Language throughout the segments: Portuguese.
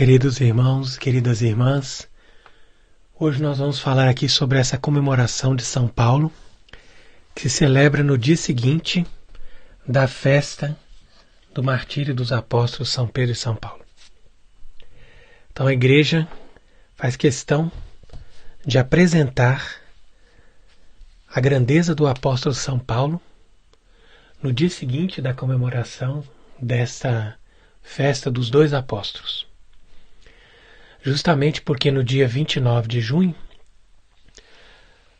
Queridos irmãos, queridas irmãs, hoje nós vamos falar aqui sobre essa comemoração de São Paulo, que se celebra no dia seguinte da festa do martírio dos apóstolos São Pedro e São Paulo. Então a igreja faz questão de apresentar a grandeza do apóstolo São Paulo no dia seguinte da comemoração desta festa dos dois apóstolos. Justamente porque no dia 29 de junho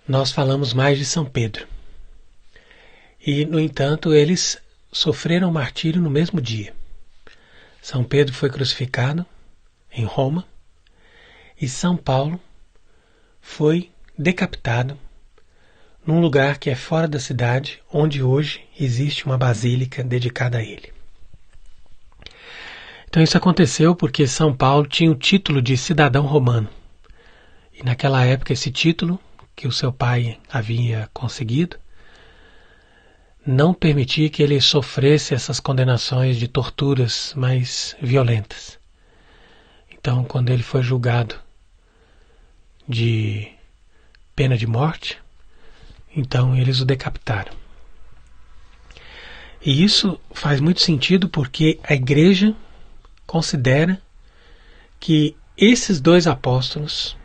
nós falamos mais de São Pedro. E, no entanto, eles sofreram martírio no mesmo dia. São Pedro foi crucificado em Roma e São Paulo foi decapitado num lugar que é fora da cidade, onde hoje existe uma basílica dedicada a ele. Então isso aconteceu porque São Paulo tinha o título de cidadão romano. E naquela época esse título, que o seu pai havia conseguido, não permitia que ele sofresse essas condenações de torturas mais violentas. Então, quando ele foi julgado de pena de morte, então eles o decapitaram. E isso faz muito sentido porque a igreja considera que esses dois apóstolos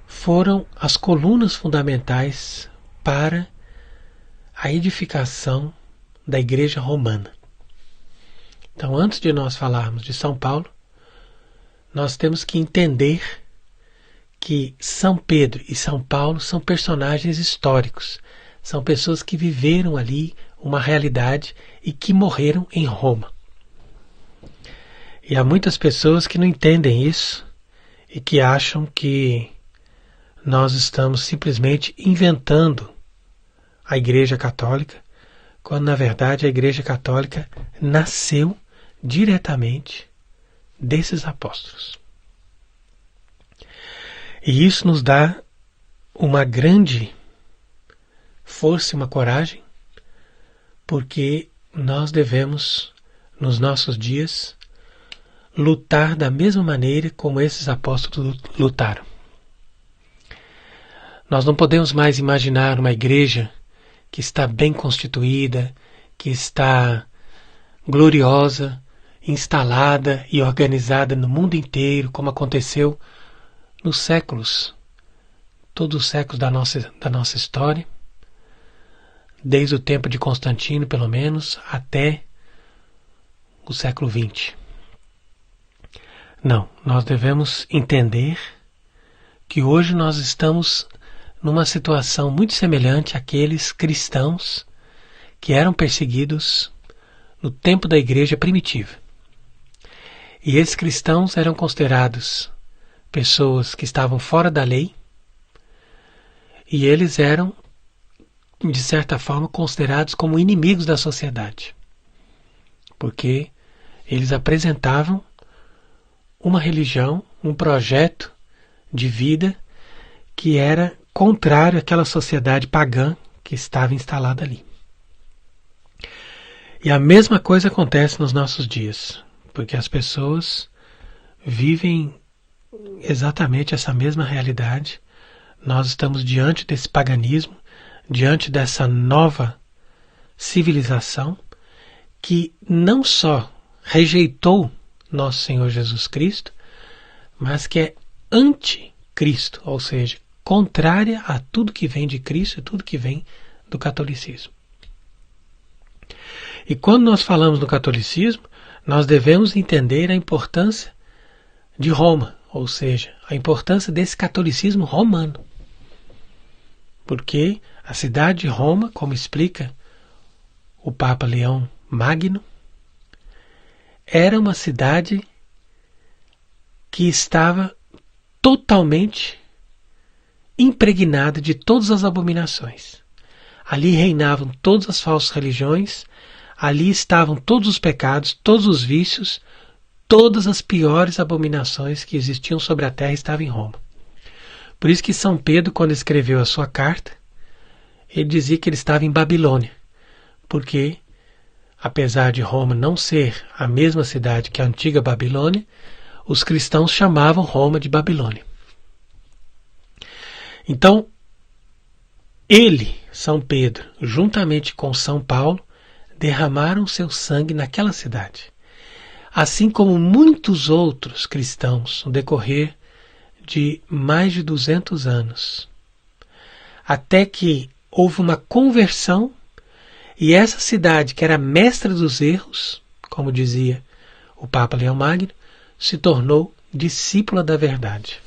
foram as colunas fundamentais para a edificação da igreja romana. Então, antes de nós falarmos de São Paulo, nós temos que entender que São Pedro e São Paulo são personagens históricos, são pessoas que viveram ali uma realidade e que morreram em Roma. E há muitas pessoas que não entendem isso e que acham que nós estamos simplesmente inventando a Igreja Católica, quando na verdade a Igreja Católica nasceu diretamente desses apóstolos. E isso nos dá uma grande força e uma coragem, porque nós devemos, nos nossos dias, lutar da mesma maneira como esses apóstolos lutaram. Nós não podemos mais imaginar uma igreja que está bem constituída, que está gloriosa, instalada e organizada no mundo inteiro, como aconteceu nos séculos, todos os séculos da nossa história, desde o tempo de Constantino, pelo menos, até o século XX. Não, nós devemos entender que hoje nós estamos numa situação muito semelhante àqueles cristãos que eram perseguidos no tempo da igreja primitiva. E esses cristãos eram considerados pessoas que estavam fora da lei e eles eram, de certa forma, considerados como inimigos da sociedade, porque eles apresentavam uma religião, um projeto de vida que era contrário àquela sociedade pagã que estava instalada ali. E a mesma coisa acontece nos nossos dias, porque as pessoas vivem exatamente essa mesma realidade. Nós estamos diante desse paganismo, diante dessa nova civilização que não só rejeitou nosso Senhor Jesus Cristo, mas que é anticristo, ou seja, contrária a tudo que vem de Cristo e tudo que vem do catolicismo. E quando nós falamos do catolicismo, nós devemos entender a importância de Roma, ou seja, a importância desse catolicismo romano. Porque a cidade de Roma, como explica o Papa Leão Magno, era uma cidade que estava totalmente impregnada de todas as abominações. Ali reinavam todas as falsas religiões, ali estavam todos os pecados, todos os vícios, todas as piores abominações que existiam sobre a terra estavam em Roma. Por isso que São Pedro, quando escreveu a sua carta, ele dizia que ele estava em Babilônia, porque apesar de Roma não ser a mesma cidade que a antiga Babilônia, os cristãos chamavam Roma de Babilônia. Então, ele, São Pedro, juntamente com São Paulo, derramaram seu sangue naquela cidade. Assim como muitos outros cristãos no decorrer de mais de 200 anos. Até que houve uma conversão e essa cidade, que era mestra dos erros, como dizia o Papa Leão Magno, se tornou discípula da verdade.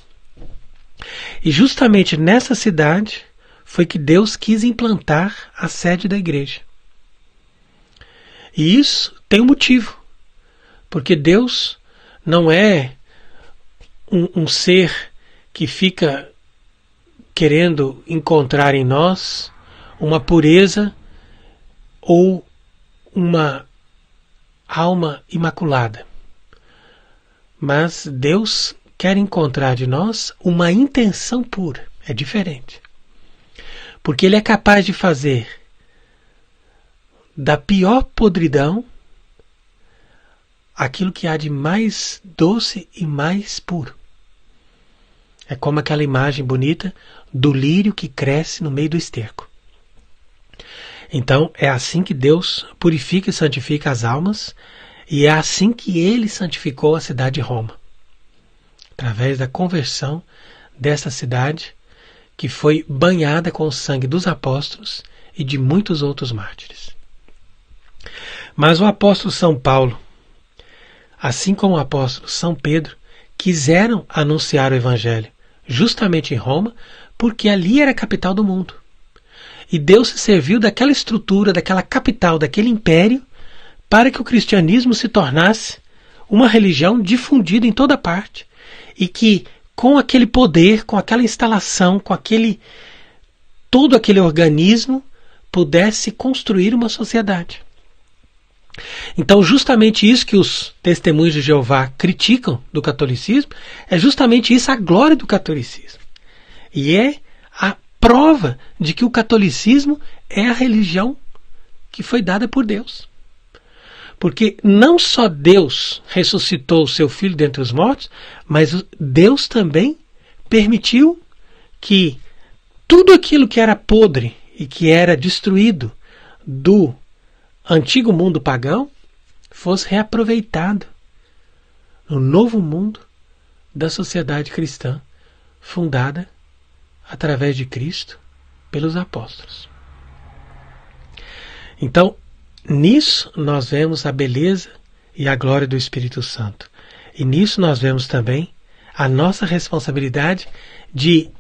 E justamente nessa cidade foi que Deus quis implantar a sede da igreja. E isso tem um motivo, porque Deus não é um ser que fica querendo encontrar em nós uma pureza ou uma alma imaculada. Mas Deus quer encontrar de nós uma intenção pura. É diferente. Porque Ele é capaz de fazer da pior podridão aquilo que há de mais doce e mais puro. É como aquela imagem bonita do lírio que cresce no meio do esterco. Então, é assim que Deus purifica e santifica as almas, e é assim que Ele santificou a cidade de Roma, através da conversão dessa cidade que foi banhada com o sangue dos apóstolos e de muitos outros mártires. Mas o apóstolo São Paulo, assim como o apóstolo São Pedro, quiseram anunciar o Evangelho justamente em Roma, porque ali era a capital do mundo. E Deus se serviu daquela estrutura, daquela capital, daquele império, para que o cristianismo se tornasse uma religião difundida em toda parte. E que, com aquele poder, com aquela instalação, com todo aquele organismo, pudesse construir uma sociedade. Então, justamente isso que os testemunhos de Jeová criticam do catolicismo, é justamente isso a glória do catolicismo. E é a prova de que o catolicismo é a religião que foi dada por Deus. Porque não só Deus ressuscitou o seu Filho dentre os mortos, mas Deus também permitiu que tudo aquilo que era podre e que era destruído do antigo mundo pagão fosse reaproveitado no novo mundo da sociedade cristã, fundada através de Cristo pelos apóstolos. Então, nisso nós vemos a beleza e a glória do Espírito Santo. E nisso nós vemos também a nossa responsabilidade de,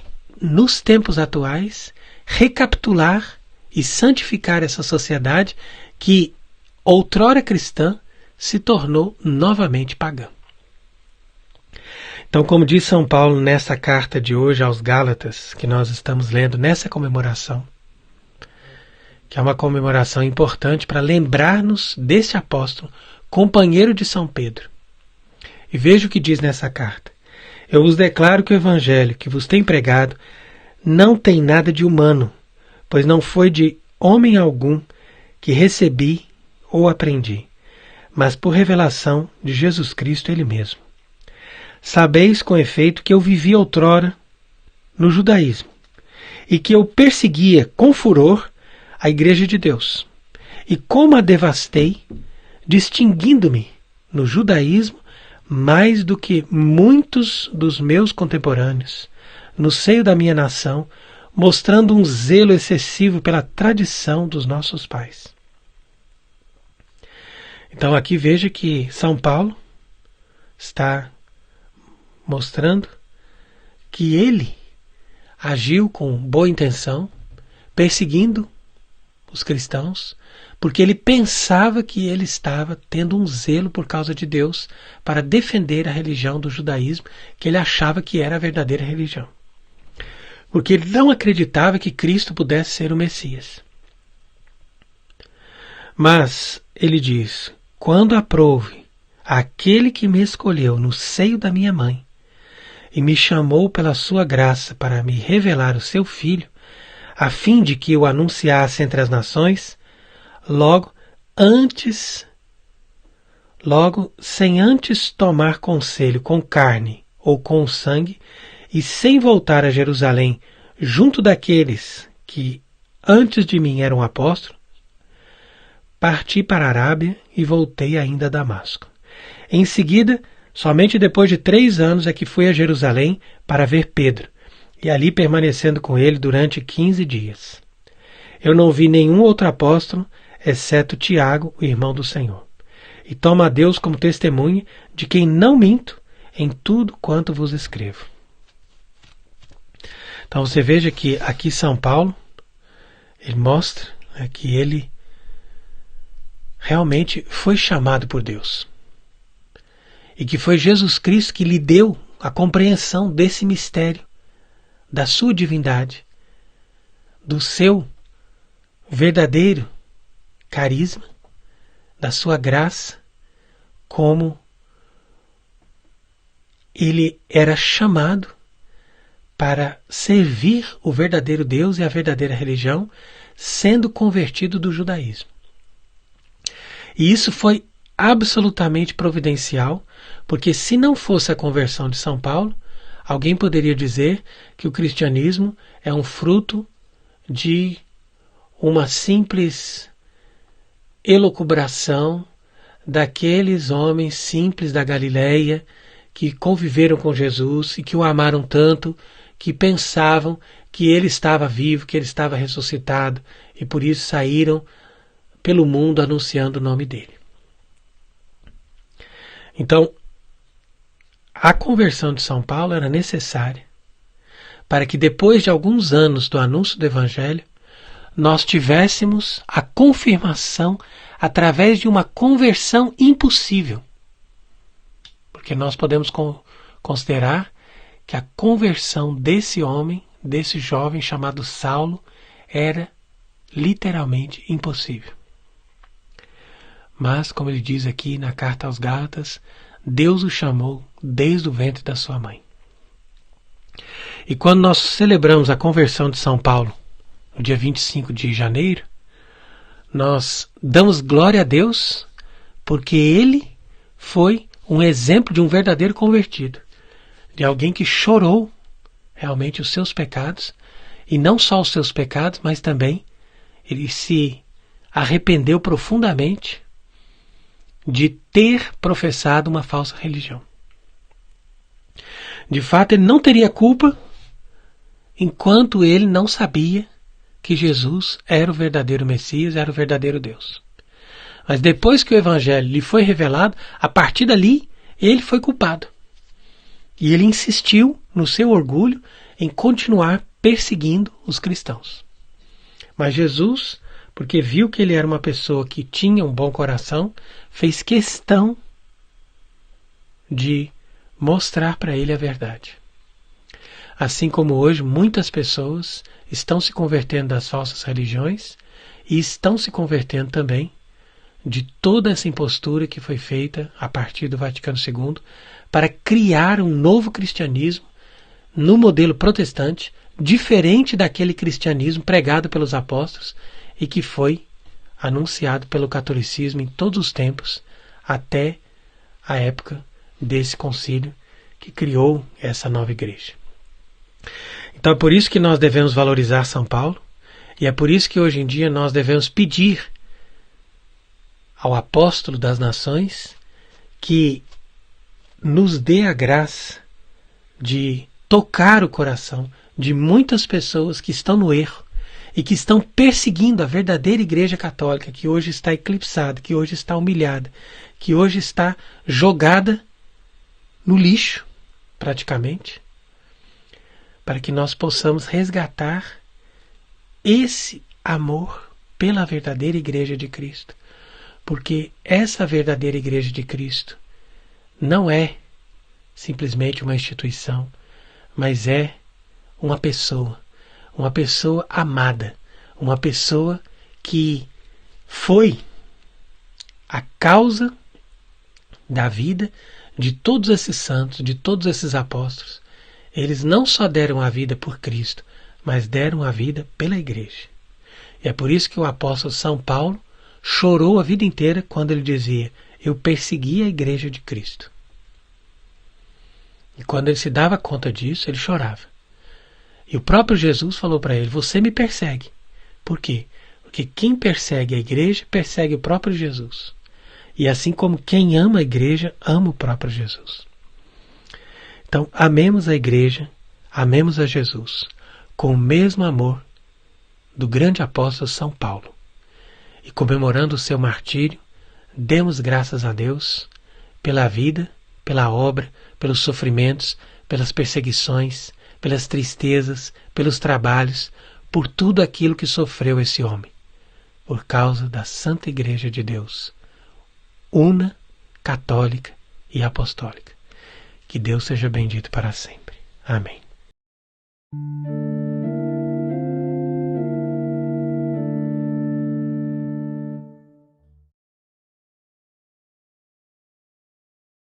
nos tempos atuais, recapitular e santificar essa sociedade que, outrora cristã, se tornou novamente pagã. Então, como diz São Paulo nessa carta de hoje aos Gálatas, que nós estamos lendo nessa comemoração, que é uma comemoração importante para lembrar-nos deste apóstolo, companheiro de São Pedro. E veja o que diz nessa carta. Eu vos declaro que o evangelho que vos tem pregado não tem nada de humano, pois não foi de homem algum que recebi ou aprendi, mas por revelação de Jesus Cristo Ele mesmo. Sabeis com efeito que eu vivi outrora no judaísmo, e que eu perseguia com furor a igreja de Deus, e como a devastei, distinguindo-me no judaísmo mais do que muitos dos meus contemporâneos, no seio da minha nação, mostrando um zelo excessivo pela tradição dos nossos pais. Então aqui veja que São Paulo está mostrando que ele agiu com boa intenção, perseguindo os cristãos, porque ele pensava que ele estava tendo um zelo por causa de Deus para defender a religião do judaísmo, que ele achava que era a verdadeira religião. Porque ele não acreditava que Cristo pudesse ser o Messias. Mas ele diz: quando aprouve aquele que me escolheu no seio da minha mãe e me chamou pela sua graça para me revelar o seu Filho, a fim de que o anunciasse entre as nações, logo antes Logo, sem antes tomar conselho com carne ou com sangue, e sem voltar a Jerusalém junto daqueles que antes de mim eram apóstolos, parti para a Arábia e voltei ainda a Damasco. Em seguida, somente depois de 3 anos é que fui a Jerusalém para ver Pedro, e ali permanecendo com ele durante 15 dias. Eu não vi nenhum outro apóstolo, exceto Tiago, o irmão do Senhor. E tomo a Deus como testemunha de quem não minto em tudo quanto vos escrevo. Então você veja que aqui São Paulo, ele mostra que ele realmente foi chamado por Deus. E que foi Jesus Cristo que lhe deu a compreensão desse mistério, da sua divindade, do seu verdadeiro carisma, da sua graça, como ele era chamado para servir o verdadeiro Deus e a verdadeira religião, sendo convertido do judaísmo. E isso foi absolutamente providencial, porque se não fosse a conversão de São Paulo, alguém poderia dizer que o cristianismo é um fruto de uma simples elucubração daqueles homens simples da Galileia que conviveram com Jesus e que o amaram tanto, que pensavam que ele estava vivo, que ele estava ressuscitado, e por isso saíram pelo mundo anunciando o nome dele. Então, a conversão de São Paulo era necessária para que depois de alguns anos do anúncio do Evangelho, nós tivéssemos a confirmação através de uma conversão impossível. Porque nós podemos considerar que a conversão desse homem, desse jovem chamado Saulo, era literalmente impossível. Mas, como ele diz aqui na carta aos Gálatas, Deus o chamou desde o ventre da sua mãe. E quando nós celebramos a conversão de São Paulo, no dia 25 de janeiro, nós damos glória a Deus porque ele foi um exemplo de um verdadeiro convertido, de alguém que chorou realmente os seus pecados, e não só os seus pecados, mas também ele se arrependeu profundamente de ter professado uma falsa religião. De fato, ele não teria culpa enquanto ele não sabia que Jesus era o verdadeiro Messias, era o verdadeiro Deus. Mas depois que o Evangelho lhe foi revelado, a partir dali, ele foi culpado. E ele insistiu no seu orgulho em continuar perseguindo os cristãos. Mas Jesus, porque viu que ele era uma pessoa que tinha um bom coração, fez questão de mostrar para ele a verdade. Assim como hoje muitas pessoas estão se convertendo das falsas religiões e estão se convertendo também de toda essa impostura que foi feita a partir do Vaticano II para criar um novo cristianismo no modelo protestante, diferente daquele cristianismo pregado pelos apóstolos e que foi anunciado pelo catolicismo em todos os tempos até a época desse concílio que criou essa nova igreja. Então é por isso que nós devemos valorizar São Paulo, e é por isso que hoje em dia nós devemos pedir ao apóstolo das nações que nos dê a graça de tocar o coração de muitas pessoas que estão no erro e que estão perseguindo a verdadeira Igreja Católica, que hoje está eclipsada, que hoje está humilhada, que hoje está jogada no lixo, praticamente, para que nós possamos resgatar esse amor pela verdadeira Igreja de Cristo. Porque essa verdadeira Igreja de Cristo não é simplesmente uma instituição, mas é uma pessoa amada, uma pessoa que foi a causa da vida de todos esses santos, de todos esses apóstolos. Eles não só deram a vida por Cristo, mas deram a vida pela Igreja. E é por isso que o apóstolo São Paulo chorou a vida inteira quando ele dizia: eu persegui a igreja de Cristo. E quando ele se dava conta disso, ele chorava. E o próprio Jesus falou para ele: você me persegue. Por quê? Porque quem persegue a igreja, persegue o próprio Jesus. E assim como quem ama a igreja, ama o próprio Jesus. Então, amemos a igreja, amemos a Jesus, com o mesmo amor do grande apóstolo São Paulo. E comemorando o seu martírio, demos graças a Deus pela vida, pela obra, pelos sofrimentos, pelas perseguições, pelas tristezas, pelos trabalhos, por tudo aquilo que sofreu esse homem, por causa da Santa Igreja de Deus, una, católica e apostólica. Que Deus seja bendito para sempre. Amém.